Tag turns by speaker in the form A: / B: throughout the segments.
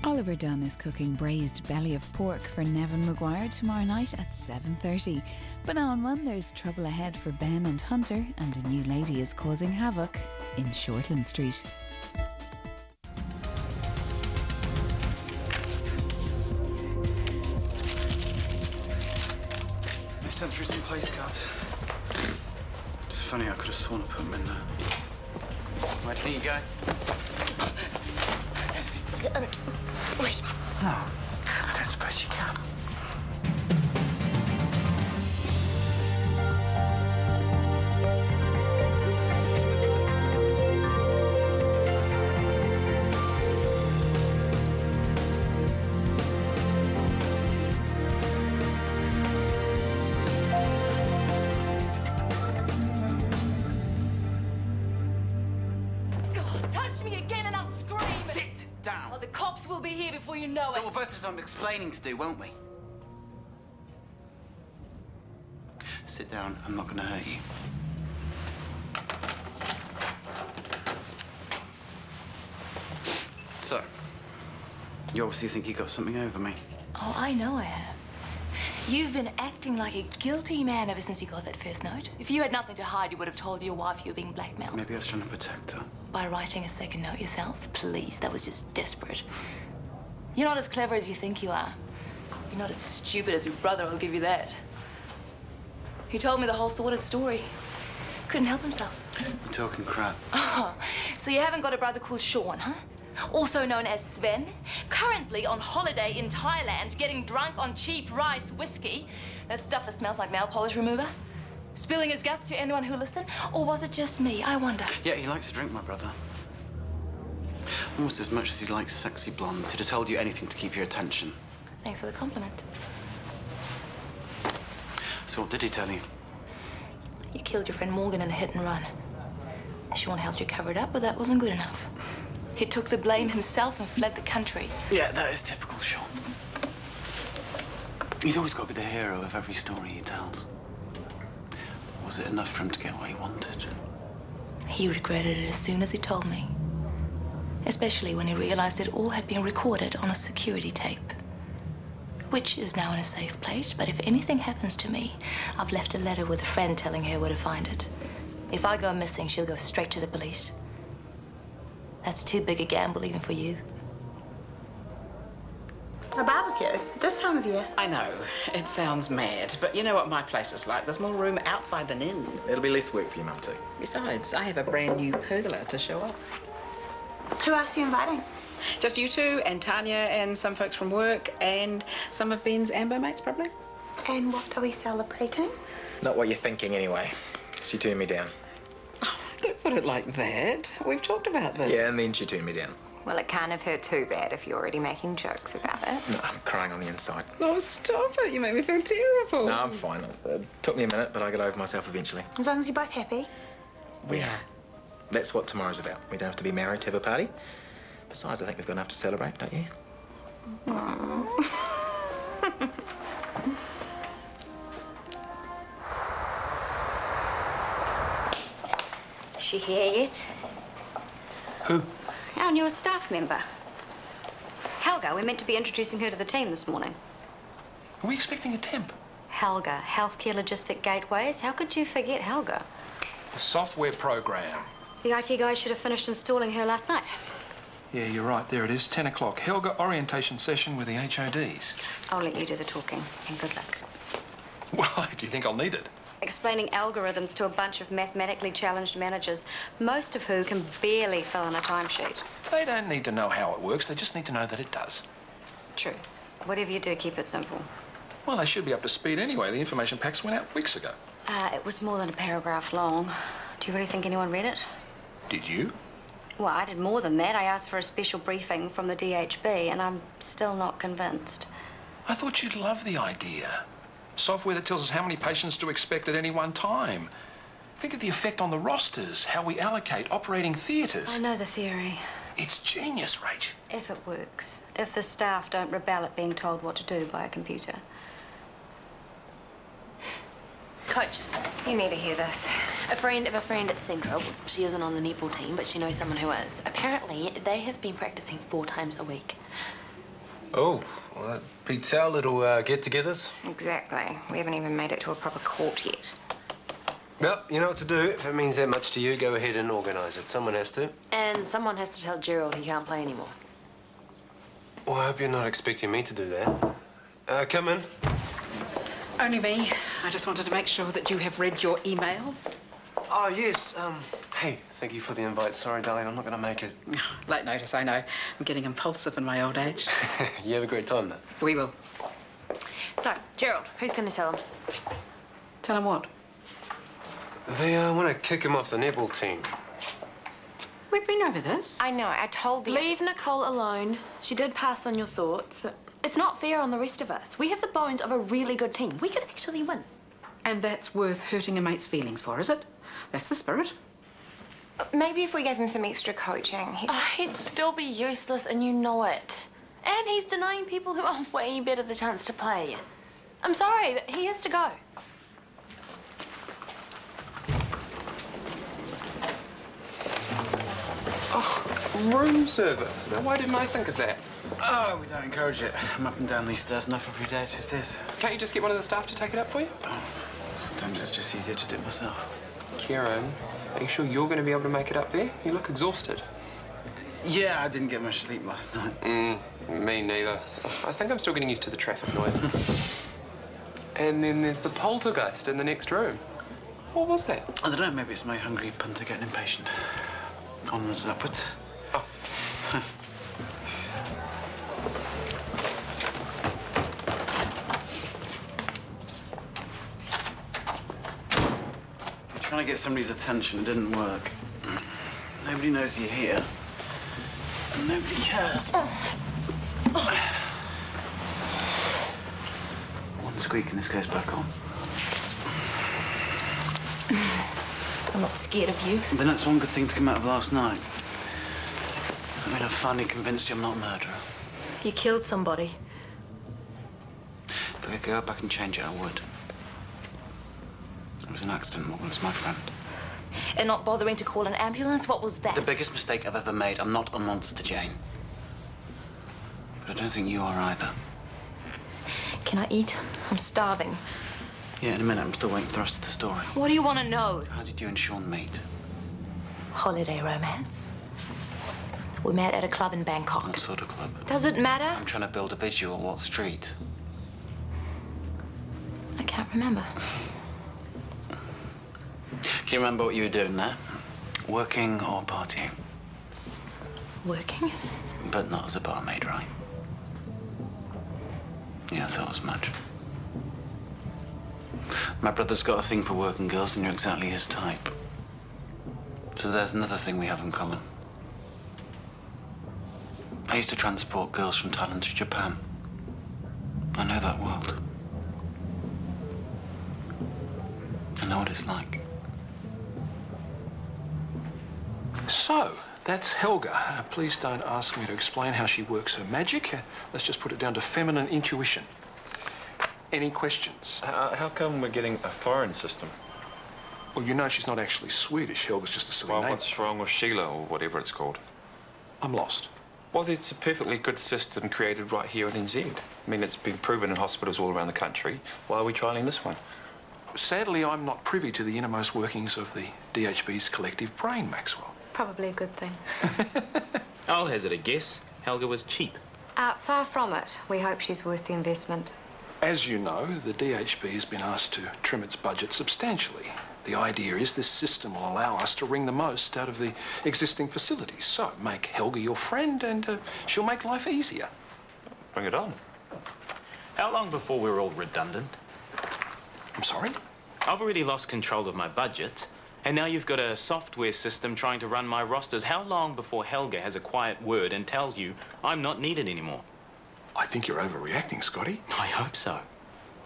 A: Oliver Dunn is cooking braised belly of pork for Nevin Maguire tomorrow night at 7:30. But on one, there's trouble ahead for Ben and Hunter, and a new lady is causing havoc in Shortland Street.
B: I sent through some place cards. It's funny, I could have sworn I put them in there. Where do you think you go? No, I don't suppose you can. Down.
C: Oh, the cops will be here before you know it.
B: We'll both have some explaining to do, won't we? Sit down. I'm not going to hurt you. So, you obviously think you got something over me.
C: Oh, I know I have. You've been acting like a guilty man ever since you got that first note. If you had nothing to hide, you would have told your wife you were being blackmailed.
B: Maybe I was trying to protect her.
C: By writing a second note yourself? Please, that was just desperate. You're not as clever as you think you are. You're not as stupid as your brother, I'll give you that. He told me the whole sordid story. Couldn't help himself.
B: You're talking crap.
C: Oh, so you haven't got a brother called Sean, huh? Also known as Sven, currently on holiday in Thailand, getting drunk on cheap rice whiskey. That stuff that smells like nail polish remover. Spilling his guts to anyone who'll listen? Or was it just me? I wonder.
B: Yeah, he likes to drink, my brother. Almost as much as he likes sexy blondes. He'd have told you anything to keep your attention.
C: Thanks for the compliment.
B: So what did he tell you?
C: You killed your friend Morgan in a hit and run. Sean helped you cover it up, but that wasn't good enough. He took the blame himself and fled the country.
B: Yeah, that is typical Sean. He's always got to be the hero of every story he tells. Was it enough for him to get what he wanted?
C: He regretted it as soon as he told me. Especially when he realized it all had been recorded on a security tape. Which is now in a safe place, but if anything happens to me, I've left a letter with a friend telling her where to find it. If I go missing, she'll go straight to the police. That's too big a gamble even for you.
D: A barbecue? This time of year?
E: I know. It sounds mad, but you know what my place is like. There's more room outside than in.
F: It'll be less work for you, Mum, too.
E: Besides, I have a brand new pergola to show up.
D: Who else are you inviting?
E: Just you two and Tanya and some folks from work and some of Ben's Amber mates, probably.
D: And what are we celebrating?
F: Not what you're thinking, anyway. She turned me down.
E: Don't put it like that. We've talked about this.
F: Yeah, and then she turned me down.
G: Well, it can't have hurt too bad if you're already making jokes about it.
F: No, I'm crying on the inside.
E: Oh, stop it. You make me feel terrible.
F: No, I'm fine. It took me a minute, but I got over myself eventually.
D: As long as you're both happy.
F: We are. That's what tomorrow's about. We don't have to be married to have a party. Besides, I think we've got enough to celebrate, don't you?
G: Is she here yet?
B: Who?
G: Our newest staff member. Helga, we're meant to be introducing her to the team this morning.
H: Are we expecting a temp?
G: Helga, Healthcare Logistic Gateways. How could you forget Helga?
H: The software program.
G: The IT guy should have finished installing her last night.
H: Yeah, you're right. There it is, 10 o'clock. Helga orientation session with the HODs.
G: I'll let you do the talking, and good luck.
H: Why? Do you think I'll need it?
G: Explaining algorithms to a bunch of mathematically challenged managers, most of who can barely fill in a timesheet.
H: They don't need to know how it works. They just need to know that it does.
G: True. Whatever you do, keep it simple.
H: Well, they should be up to speed anyway. The information packs went out weeks ago.
G: It was more than a paragraph long. Do you really think anyone read it?
H: Did you?
G: Well, I did more than that. I asked for a special briefing from the DHB, and I'm still not convinced.
H: I thought you'd love the idea. Software that tells us how many patients to expect at any one time. Think of the effect on the rosters, how we allocate operating theatres.
G: I know the theory.
H: It's genius, Rach.
G: If it works. If the staff don't rebel at being told what to do by a computer.
I: Coach,
G: You need to hear this.
I: a friend of a friend at Central, she isn't on the netball team, but she knows someone who is. Apparently, they have been practicing 4 times a week.
J: Oh, well, that beats our little get-togethers.
K: Exactly. We haven't even made it to a proper court yet.
J: Well, you know what to do. If it means that much to you, go ahead and organise it. Someone has to.
I: And someone has to tell Gerald he can't play anymore.
J: Well, I hope you're not expecting me to do that. Come in.
E: Only me. I just wanted to make sure that you have read your emails.
J: Oh, yes. Hey, thank you for the invite. Sorry, darling, I'm not going to make it.
E: Late notice, I know. I'm getting impulsive in my old age.
J: You have a great time, though.
E: We will.
I: So, Gerald, who's going to tell him?
E: Tell him what?
J: They want to kick him off the netball team.
E: We've been over this.
K: I know. I told the...
I: Leave Nicole alone. She did pass on your thoughts, but it's not fair on the rest of us. We have the bones of a really good team. We could actually win.
E: And that's worth hurting a mate's feelings for, is it? That's the spirit.
K: Maybe if we gave him some extra coaching,
I: he'd still be useless, and you know it. And he's denying people who are way better the chance to play. I'm sorry, but he has to go.
H: Oh, room service. Now, why didn't I think of that?
B: Oh, we don't encourage it. I'm up and down these stairs enough every day as it is.
H: Can't you just get one of the staff to take it up for you?
B: Oh, sometimes it's just easier to do it myself.
H: Kieran, are you sure you're going to be able to make it up there? You look exhausted.
B: Yeah, I didn't get much sleep last night.
H: Me neither. I think I'm still getting used to the traffic noise. And then there's the poltergeist in the next room. What was that?
B: I don't know, maybe it's my hungry punter getting impatient. Onwards and upwards.
H: Oh.
B: Trying to get somebody's attention, it didn't work. Nobody knows you're here. And nobody cares. One squeak and this goes back on.
I: I'm not scared of you.
B: Then that's one good thing to come out of last night. I mean, I've finally convinced you I'm not a murderer.
I: You killed somebody.
B: If I could go back and change it, I would. It was an accident. Morgan was my friend.
I: And not bothering to call an ambulance? What was that?
B: The biggest mistake I've ever made. I'm not a monster, Jane. But I don't think you are either.
I: Can I eat? I'm starving.
B: Yeah, in a minute. I'm still waiting for the rest of the story.
I: What do you want to know?
B: How did you and Sean meet?
I: Holiday romance. We met at a club in Bangkok.
B: What sort of club?
I: Does it matter?
B: I'm trying to build a visual. What street?
I: I can't remember.
B: Can you remember what you were doing there? Working or partying?
I: Working?
B: But not as a barmaid, right? Yeah, I thought as much. My brother's got a thing for working girls, and you're exactly his type. So there's another thing we have in common. I used to transport girls from Thailand to Japan. I know that world. I know what it's like.
H: So, that's Helga. Please don't ask me to explain how she works her magic. Let's just put it down to feminine intuition. Any questions?
L: How come we're getting a foreign system?
H: Well, you know she's not actually Swedish. Helga's just a silly name.
L: What's wrong with Sheila, or whatever it's called?
H: I'm lost.
L: Well, there's a perfectly good system created right here in NZ. I mean, it's been proven in hospitals all around the country. Why are we trialling this one?
H: Sadly, I'm not privy to the innermost workings of the DHB's collective brain, Maxwell.
G: Probably a good thing.
F: I'll hazard a guess. Helga was cheap.
G: Far from it. We hope she's worth the investment.
H: As you know, the DHB has been asked to trim its budget substantially. The idea is this system will allow us to wring the most out of the existing facilities. So, make Helga your friend and she'll make life easier.
L: Bring it on.
F: How long before we're all redundant?
H: I'm sorry?
F: I've already lost control of my budget, and now you've got a software system trying to run my rosters. How long before Helga has a quiet word and tells you I'm not needed anymore?
H: I think you're overreacting, Scotty.
F: I hope so.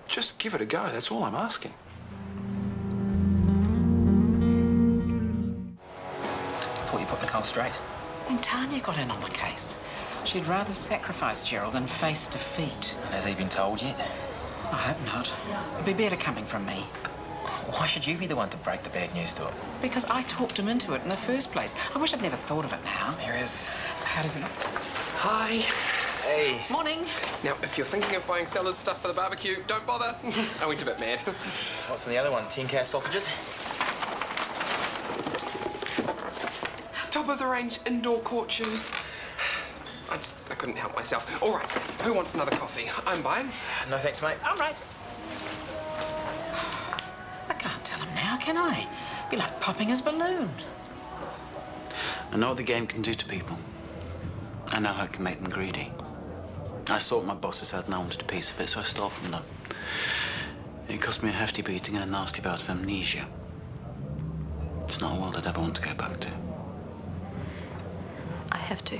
H: Just give it a go, that's all I'm asking.
F: I thought you put Nicole straight.
E: And Tanya got in on the case. She'd rather sacrifice Gerald than face defeat.
F: Has he been told yet?
E: I hope not. It'd be better coming from me.
F: Why should you be the one to break the bad news to him?
E: Because I talked him into it in the first place. I wish I'd never thought of it now.
F: There he is.
E: How does it look?
F: Hi.
M: Hey.
N: Morning.
M: Now, if you're thinking of buying salad stuff for the barbecue, don't bother. I went a bit mad.
N: What's in the other one? 10-cat sausages?
M: Top of the range indoor court shoes. I couldn't help myself. All right, who wants another coffee? I'm buying.
N: No thanks, mate. I'm right.
E: I can't tell him now, can I? Be like popping his balloon.
B: I know what the game can do to people. I know how it can make them greedy. I saw what my bosses had and I wanted a piece of it, so I stole from them. It cost me a hefty beating and a nasty bout of amnesia. It's not a world I'd ever want to go back to.
C: I have to.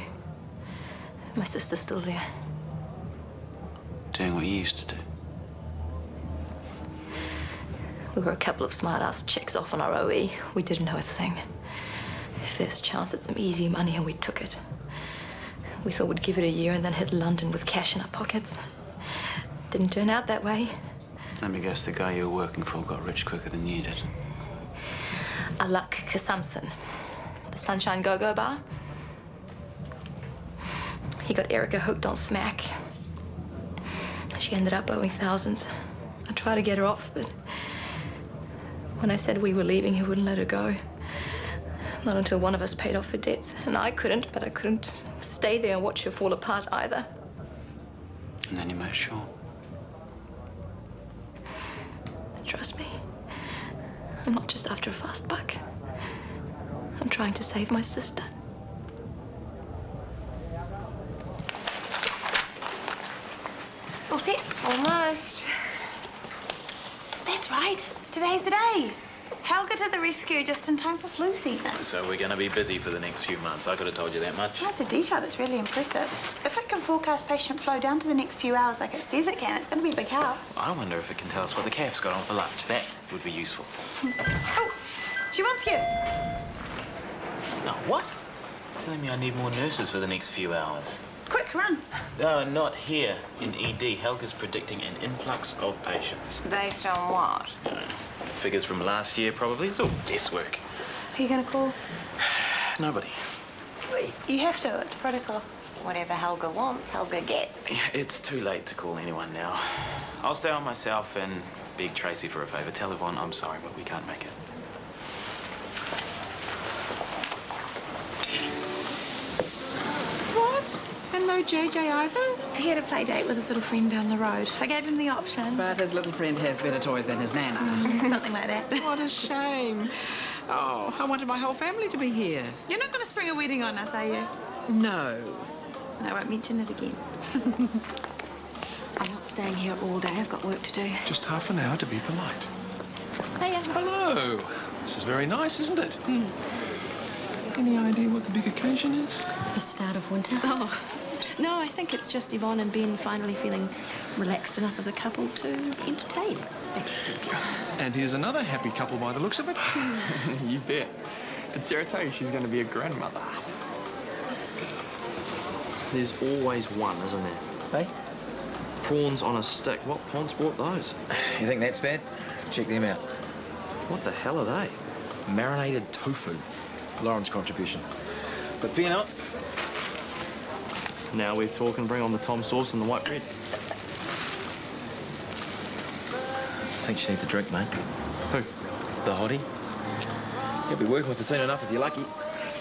C: My sister's still there.
B: Doing what you used to do.
C: We were a couple of smart-ass chicks off on our OE. We didn't know a thing. First chance at some easy money and we took it. We thought we'd give it a year and then hit London with cash in our pockets. Didn't turn out that way.
B: Let me guess, the guy you were working for got rich quicker than you did.
C: Alak Kasamson, the Sunshine Go-Go bar. He got Erica hooked on smack. She ended up owing thousands. I tried to get her off, but when I said we were leaving, he wouldn't let her go. Not until one of us paid off her debts. And I couldn't stay there and watch her fall apart either.
B: And then you met Shaw.
C: Trust me, I'm not just after a fast buck. I'm trying to save my sister.
D: All set?
K: Almost.
D: That's right. Today's the day. Helga to the rescue just in time for flu season.
F: So we're going to be busy for the next few months. I could have told you that much.
D: That's a detail that's really impressive. If it can forecast patient flow down to the next few hours like it says it can, it's going to be a big help.
F: I wonder if it can tell us what the calf's got on for lunch. That would be useful.
D: Oh, she wants you.
F: No, what? It's telling me I need more nurses for the next few hours.
D: Quick, run.
F: No, not here. In ED, Helga's predicting an influx of patients.
K: Based on what?
F: Figures from last year, probably. It's all guesswork.
D: Who are you going to call?
F: Nobody.
D: You have to. It's protocol.
K: Whatever Helga wants, Helga gets.
F: It's too late to call anyone now. I'll stay on myself and beg Tracy for a favour. Tell everyone I'm sorry, but we can't make it.
E: What? And no JJ either?
D: He had a play date with his little friend down the road. I gave him the option.
E: But his little friend has better toys than his nana.
D: Something like that.
E: What a shame. Oh, I wanted my whole family to be here.
D: You're not going to spring a wedding on us, are you?
E: No.
D: I won't mention it again.
G: I'm not staying here all day. I've got work to do.
H: Just half an hour to be polite.
G: Hey,
H: Hello. This is very nice, isn't it? Any idea what the big occasion is?
G: The start of winter.
O: Oh, no, I think it's just Yvonne and Ben finally feeling relaxed enough as a couple to entertain.
H: And here's another happy couple by the looks of it.
P: You bet. Did Sarah tell you she's going to be a grandmother?
Q: There's always one, isn't there? Hey? Prawns on a stick. What pond's brought those?
N: You think that's bad? Check them out.
Q: What the hell are they?
N: Marinated tofu. Lauren's contribution. But fear not.
Q: Now we're talking. Bring on the tom sauce and the white bread.
N: I think she needs a drink, mate.
Q: Who?
N: The hottie. You'll be working with her soon enough if you're lucky.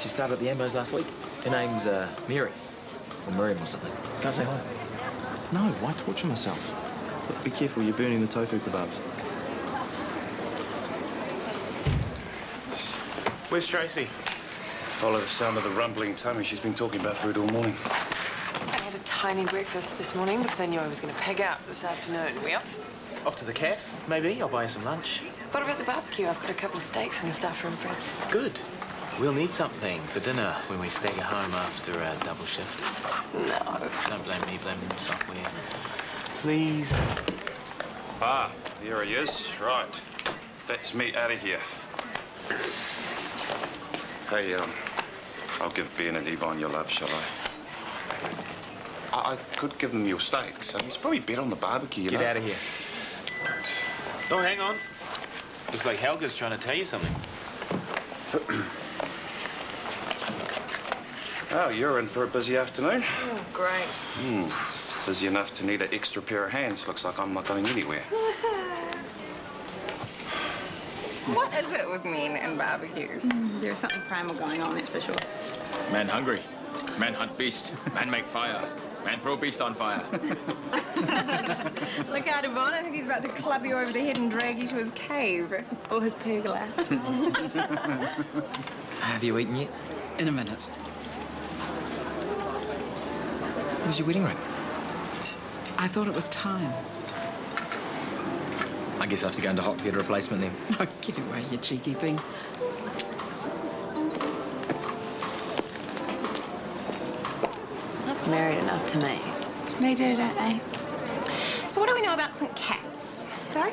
N: She started at the Ambos last week. Her name's Mary. Or Miriam or something. Can't say hi.
Q: No, why torture myself? But be careful, you're burning the tofu kebabs.
F: Where's Tracy?
R: Follow the sound of the rumbling tummy. She's been talking about food all morning.
S: I had a tiny breakfast this morning because I knew I was going to pig out this afternoon. We off?
F: Off to the calf, maybe. I'll buy you some lunch.
S: What about the barbecue? I've got a couple of steaks in the staff room fridge.
F: Good. We'll need something for dinner when we stagger home after a double shift.
S: No.
F: Don't blame me, blame software. Please.
R: Ah, there he is. Right. That's me out of here. Hey, I'll give Ben and Yvonne your love, shall I? I could give them your steaks. It's probably better on the barbecue, you know.
F: Get out of here. Oh, hang on. Looks like Helga's trying to tell you something.
R: Oh, you're in for a busy afternoon.
S: Oh, great.
R: Busy enough to need an extra pair of hands. Looks like I'm not going anywhere.
K: What is it with men and barbecues?
E: There's something primal going on, that's for sure.
N: Man hungry. Man hunt beast. Man make fire. Man throw beast on fire.
K: Look out, Yvonne. I think he's about to club you over the head and drag you to his cave. Or his pergola.
N: Have you eaten yet?
E: In a minute.
N: Where's your wedding ring?
E: I thought it was time.
N: I guess I have to go into Hot to get a replacement then.
E: Oh, get away, you cheeky thing.
S: Married enough to me.
K: They do, don't they? So what do we know about St. Cat's? Sorry?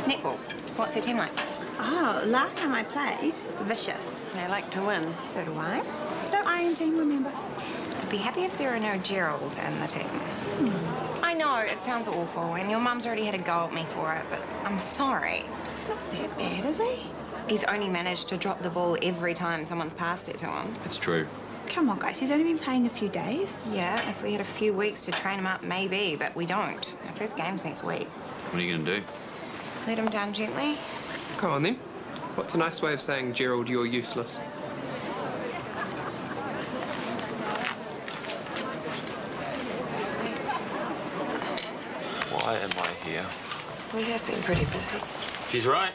K: Netball. What's their team like? Oh, last time I played, vicious.
S: They like to win.
K: So do I. Don't I and team remember? I'd be happy if there were no Gerald in the team. I know, it sounds awful, and your mum's already had a go at me for it, but I'm sorry. He's not that bad, is he? He's only managed to drop the ball every time someone's passed it to him.
N: It's true.
K: Come on, guys, he's only been playing a few days. Yeah, if we had a few weeks to train him up, maybe, but we don't. Our first game's next week.
N: What are you going to do?
K: Let him down gently.
M: Come on, then. What's a nice way of saying, Gerald, you're useless?
L: Why am I here?
S: We have been pretty busy.
F: She's right.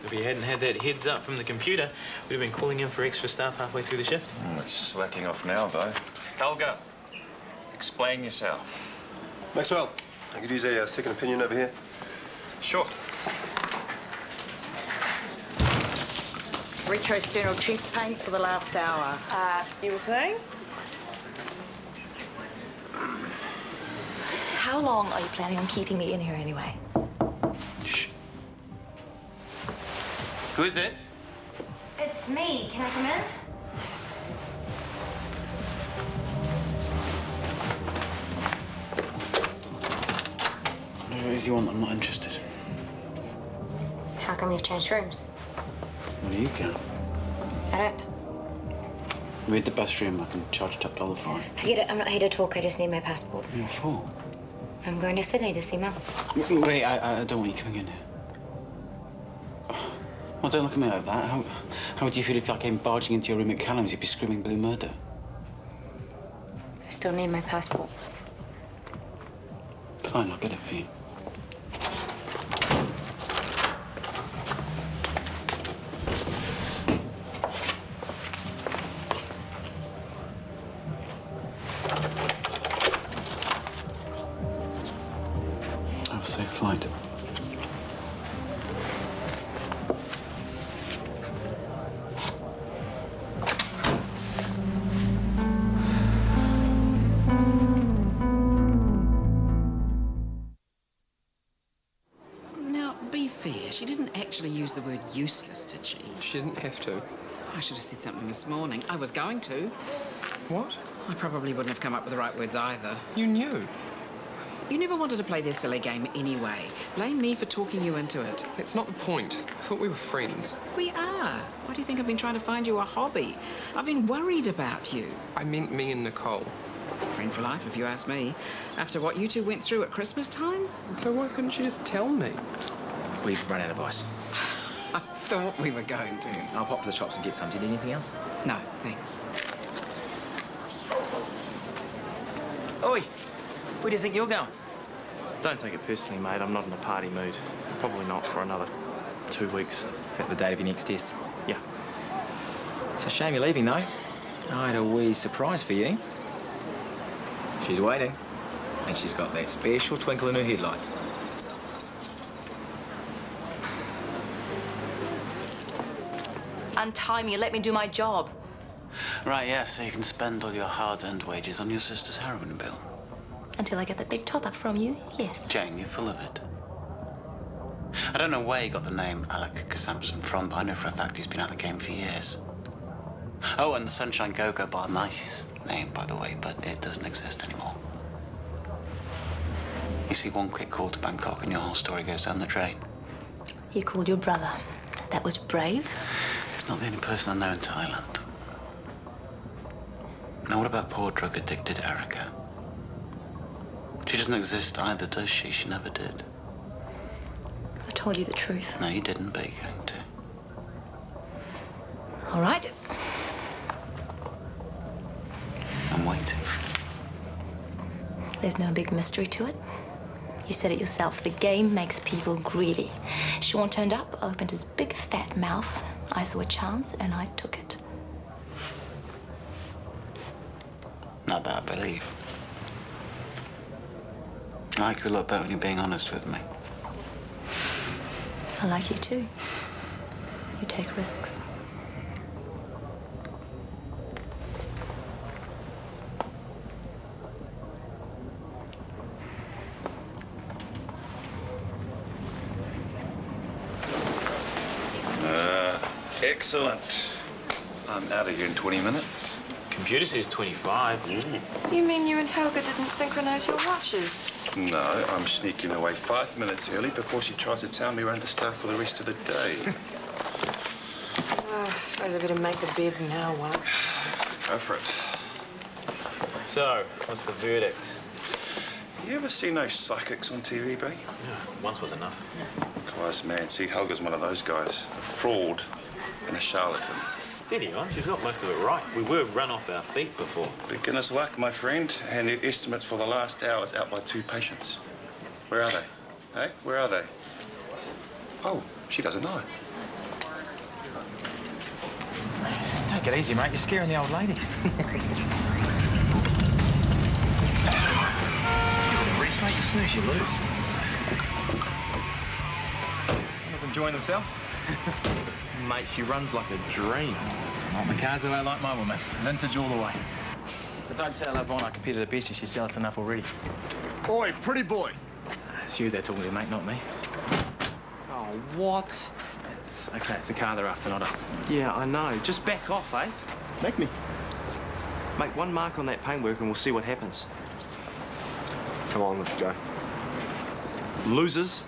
F: If you hadn't had that heads up from the computer, we'd have been calling in for extra staff halfway through the shift.
R: It's slacking off now, though. Helga, explain yourself.
T: Maxwell, I could use a second opinion over here.
R: Sure.
U: Retrosternal chest pain for the last hour.
S: You were saying?
C: How long are you planning on keeping me in here anyway?
F: Shh. Who is it?
G: It's me. Can I come in?
B: Whatever it is you want, I'm not interested.
G: How come you've changed rooms?
B: What do you care?
G: I don't.
B: Read the bus room. I can charge a top dollar for it.
G: Forget it. I'm not here to talk. I just need my passport.
B: What for?
G: I'm going to Sydney to see Mum.
B: Wait, I don't want you coming in here. Well, don't look at me like that. How would you feel if I came barging into your room at Callum's? You'd be screaming blue murder.
G: I still need my passport.
B: Fine, I'll get it for you. Have a safe flight.
E: Now, be fair. She didn't actually use the word useless, did she?
M: She didn't have to.
E: I should have said something this morning. I was going to.
M: What?
E: I probably wouldn't have come up with the right words either.
M: You knew.
E: You never wanted to play their silly game anyway. Blame me for talking you into it.
M: That's not the point. I thought we were friends.
E: We are. Why do you think I've been trying to find you a hobby? I've been worried about you.
M: I meant me and Nicole.
E: Friend for life, if you ask me. After what you two went through at Christmas time?
M: So why couldn't you just tell me?
N: We've run out of ice.
E: I thought we were going to.
N: I'll pop to the shops and get some. Do you need anything else?
E: No, thanks.
N: Oi! Where do you think you're going?
F: Don't take it personally, mate. I'm not in a party mood. Probably not for another 2 weeks.
N: Is that the date of your next test?
F: Yeah.
N: It's a shame you're leaving, though. I had a wee surprise for you. She's waiting. And she's got that special twinkle in her headlights.
C: Untie me and let me do my job.
B: Right, yeah, so you can spend all your hard-earned wages on your sister's heroin bill.
C: Until I get that big top-up from you, yes.
B: Jane, you're full of it. I don't know where you got the name Alec Samson from, but I know for a fact he's been out of the game for years. Oh, and the Sunshine Go-Go Bar, nice name, by the way, but it doesn't exist anymore. You see, one quick call to Bangkok and your whole story goes down the drain.
C: You called your brother. That was brave.
B: He's not the only person I know in Thailand. Now, what about poor drug-addicted Erica? She doesn't exist either, does she? She never did.
C: I told you the truth.
B: No, you didn't, but you're going to.
C: All right.
B: I'm waiting.
C: There's no big mystery to it. You said it yourself. The game makes people greedy. Sean turned up, opened his big fat mouth. I saw a chance, and I took it.
B: Not that I believe. I like you a lot better when you're being honest with me.
C: I like you too. You take risks.
R: Excellent. I'm out of here in 20 minutes.
F: Computer says 25.
S: You mean you and Helga didn't synchronize your watches?
R: No, I'm sneaking away 5 minutes early before she tries to tell me we're understaffed for the rest of the day.
S: I suppose I better make the beds now once.
R: Go for it.
F: So, what's the verdict?
R: You ever seen those psychics on TV, buddy?
F: Yeah, once was enough.
R: Guys, man, see, Helga's one of those guys. A fraud and a charlatan.
F: Steady on, she's got most of it right. We were run off our feet before.
R: Beginner's luck, my friend, and the estimates for the last hour is out by 2 patients. Where are they? Hey, where are they? Oh, she doesn't know.
N: Take it easy, mate. You're scaring the old lady. Give it a rest, mate. You snooze, you lose. Someone's enjoying themselves.
Q: Mate, she runs like a dream.
N: Like my cars the way I like my woman. Vintage all the way. But don't tell Yvonne I competed at best and she's jealous enough already.
A: Oi, pretty boy.
N: It's you they're talking to, mate, not me.
Q: Oh, what?
N: It's okay, it's the car they're after, not us.
Q: Yeah, I know. Just back off, eh?
A: Make me.
Q: Make one mark on that paintwork and we'll see what happens.
A: Come on, let's go.
Q: Losers.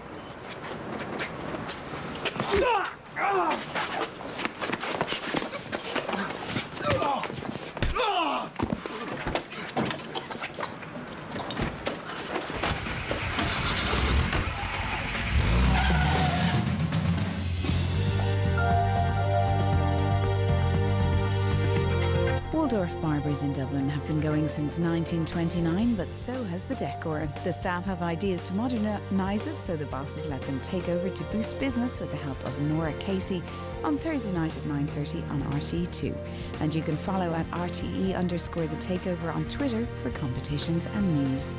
V: Waldorf Barbers in Dublin have been going since 1929, but so has the decor. The staff have ideas to modernise it, so the bosses let them take over to boost business with the help of Nora Casey on Thursday night at 9:30 on RTE2. And you can follow at RTE_the takeover on Twitter for competitions and news.